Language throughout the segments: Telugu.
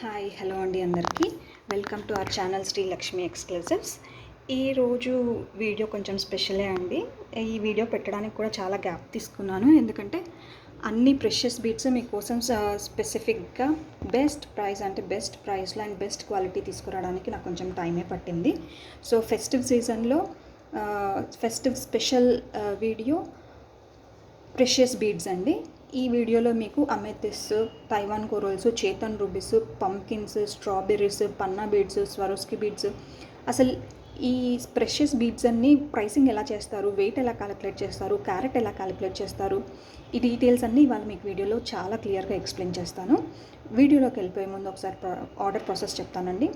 హాయ్ హలో అండి అందరికీ welcome to our channel Sri Lakshmi exclusives. ఈరోజు వీడియో కొంచెం స్పెషలే అండి. ఈ వీడియో పెట్టడానికి కూడా చాలా గ్యాప్ తీసుకున్నాను, ఎందుకంటే అన్ని ప్రెషియస్ బీడ్స్ మీకోసం స్పెసిఫిక్గా బెస్ట్ ప్రైస్లో అండ్ బెస్ట్ క్వాలిటీ తీసుకురావడానికి నాకు కొంచెం టైమే పట్టింది. సో ఫెస్టివ్ సీజన్లో festive special video precious beads అండి. ఈ వీడియోలో మీకు amethyst, Taiwan corals, Chetan rubies, pumpkins, strawberries, పన్నా బీడ్స్, స్వరోస్కి బీడ్స్, అసలు ఈ ప్రెషియస్ బీడ్స్ అన్నీ ప్రైసింగ్ ఎలా చేస్తారు, వెయిట్ ఎలా క్యాలిక్యులేట్ చేస్తారు, క్యారెట్ ఎలా క్యాలిక్యులేట్ చేస్తారు, ఈ డీటెయిల్స్ అన్నీ ఇవాళ మీకు వీడియోలో చాలా క్లియర్గా ఎక్స్ప్లెయిన్ చేస్తాను. వీడియోలోకి వెళ్ళిపోయే ముందు ఒకసారి ఆర్డర్ ప్రాసెస్ చెప్తానండి.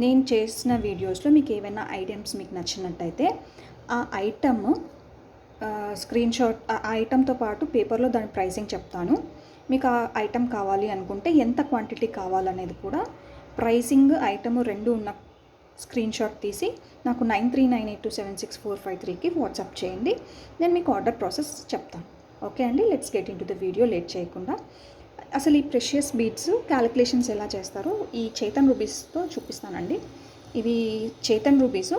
నేను చేసిన వీడియోస్లో మీకు ఏమైనా ఐటమ్స్ మీకు నచ్చినట్టయితే ఆ ఐటమ్ స్క్రీన్ షాట్, ఆ ఐటమ్తో పాటు పేపర్లో దాని ప్రైసింగ్ చెప్తాను. మీకు ఆ ఐటమ్ కావాలి అనుకుంటే ఎంత క్వాంటిటీ కావాలనేది కూడా ప్రైసింగ్, ఐటమ్ రెండు ఉన్న స్క్రీన్ షాట్ తీసి నాకు 9398276453కి వాట్సాప్ చేయండి. నేను మీకు ఆర్డర్ ప్రాసెస్ చెప్తాను. ఓకే అండి, let's get in to the video late చేయకుండా. అసలు ఈ ప్రెషియస్ బీడ్స్ క్యాలిక్యులేషన్స్ ఎలా చేస్తారో ఈ చేతన్ రూబీస్తో చూపిస్తానండి. ఇవి చేతన్ రూబీస్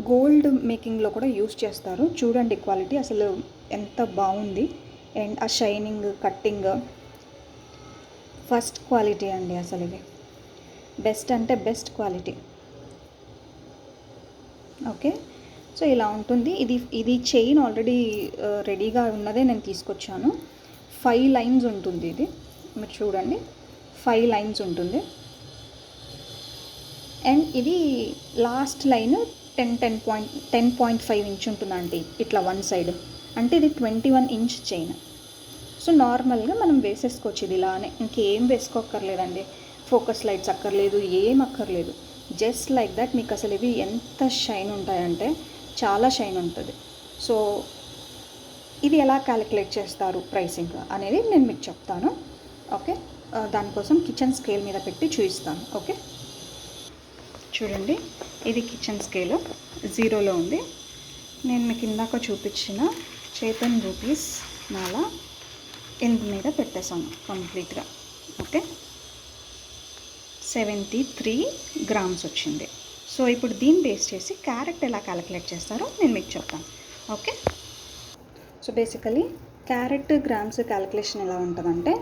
గోల్డ్ మేకింగ్లో కూడా యూస్ చేస్తారు. చూడండి క్వాలిటీ అసలు ఎంత బాగుంది, అండ్ ఆ షైనింగ్, కట్టింగ్ ఫస్ట్ క్వాలిటీ అండి. అసలు ఇవి బెస్ట్ అంటే బెస్ట్ క్వాలిటీ. ఓకే, సో ఇలా ఉంటుంది. ఇది చైన్ ఆల్రెడీ రెడీగా ఉన్నదే నేను తీసుకొచ్చాను. 5 లైన్స్ ఉంటుంది. ఇది మీరు చూడండి, 5 లైన్స్ ఉంటుంది. అండ్ ఇది లాస్ట్ లైన్ 10.5 ఇంచ్ ఉంటుందండి, ఇట్లా వన్ సైడ్. అంటే ఇది 21 ఇంచ్ చైన్. సో నార్మల్గా మనం వేసేసుకోవచ్చు ఇది ఇలానే, ఇంకేం వేసుకోక్కర్లేదండి. ఫోకస్ లైట్స్ అక్కర్లేదు, ఏం అక్కర్లేదు. Just like that. మీకు అసలు ఇవి ఎంత షైన్ ఉంటాయంటే చాలా షైన్ ఉంటుంది. సో ఇది ఎలా క్యాలిక్యులేట్ చేస్తారు ప్రైసింగ్ అనేది నేను మీకు చెప్తాను. ఓకే, దానికోసం కిచెన్ స్కేల్ మీద పెట్టి చూపిస్తాను. ఓకే, చూడండి, ఇది కిచెన్ స్కేల్ 0లో ఉంది. నేను మీకు ఇందాక చూపించిన చేతన్ రూపీస్ మాల ఇందు మీద పెట్టేసాను కంప్లీట్గా. ఓకే, 73 గ్రామ్స్ వచ్చింది. సో ఇప్పుడు దీన్ని బేస్ చేసి క్యారెట్ ఎలా క్యాలిక్యులేట్ చేస్తారో నేను మీకు చెప్తాను. Okay, so basically carrot grams calculation ఎలా ఉంటుందంటే,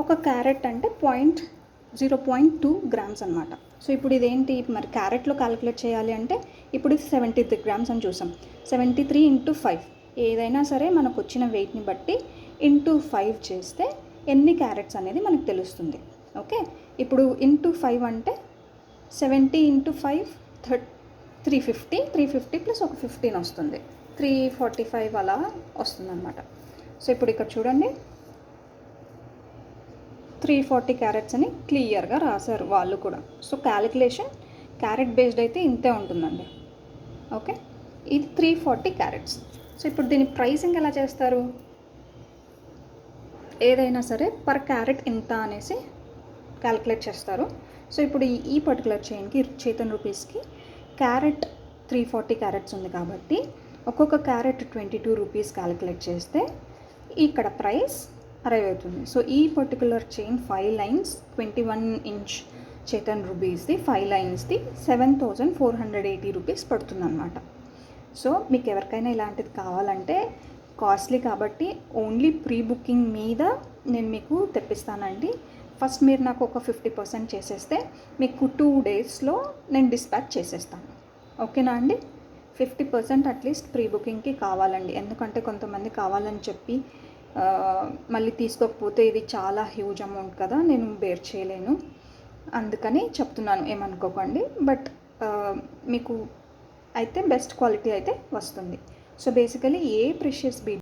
ఒక క్యారెట్ అంటే 0.2 గ్రామ్స్ అనమాట. సో ఇప్పుడు ఇదేంటి, మరి క్యారెట్లో క్యాలిక్యులేట్ చేయాలి అంటే ఇప్పుడు ఇది 73 గ్రామ్స్ అని చూసాం. 73 × 5, ఏదైనా సరే మనకు వచ్చిన వెయిట్ని బట్టి × 5 చేస్తే ఎన్ని క్యారెట్స్ అనేది మనకు తెలుస్తుంది. ఓకే, ఇప్పుడు × 5 అంటే 70 × 5 350, 350 ప్లస్ ఒక 15 వస్తుంది, 345 అలా వస్తుంది అనమాట. సో ఇప్పుడు ఇక్కడ చూడండి, 340 క్యారెట్స్ అని క్లియర్గా రాశారు వాళ్ళు కూడా. సో క్యాలిక్యులేషన్ క్యారెట్ బేస్డ్ అయితే ఇంతే ఉంటుందండి. ఓకే, ఇది 340 క్యారెట్స్. సో ఇప్పుడు దీని ప్రైసింగ్ ఎలా చేస్తారు, ఏదైనా సరే పర్ క్యారెట్ ఇంత అనేసి క్యాలిక్యులేట్ చేస్తారు. సో ఇప్పుడు ఈ పర్టికులర్ చైన్కి చేతన్ రూపీస్కి క్యారెట్ 340 క్యారెట్స్ ఉంది కాబట్టి ఒక్కొక్క క్యారెట్ 22 రూపీస్ క్యాలిక్యులేట్ చేస్తే ఇక్కడ ప్రైస్ 60 అవుతుంది. సో ఈ particular chain 5 lines 21 inch Chetan రూబీస్ది 5 లైన్స్ది 7480 రూపీస్ పడుతుంది అనమాట. సో మీకు ఎవరికైనా ఇలాంటిది కావాలంటే కాస్ట్లీ కాబట్టి ఓన్లీ ప్రీ బుకింగ్ మీద నేను మీకు తెప్పిస్తానండి. ఫస్ట్ మీరు నాకు ఒక 50% చేసేస్తే మీకు 2 డేస్లో నేను డిస్పాచ్ చేసేస్తాను. ఓకేనా అండి, 50% అట్లీస్ట్ ప్రీ బుకింగ్కి కావాలండి. ఎందుకంటే కొంతమంది కావాలని చెప్పి మళ్ళీ తీసుకోకపోతే ఇది చాలా హ్యూజ్ అమౌంట్ కదా, నేను బేర్ చేయలేను, అందుకని చెప్తున్నాను, ఏమనుకోకండి. బట్ మీకు అయితే బెస్ట్ క్వాలిటీ అయితే వస్తుంది. సో బేసికలీ ఏ ప్రెషియస్ బీడ్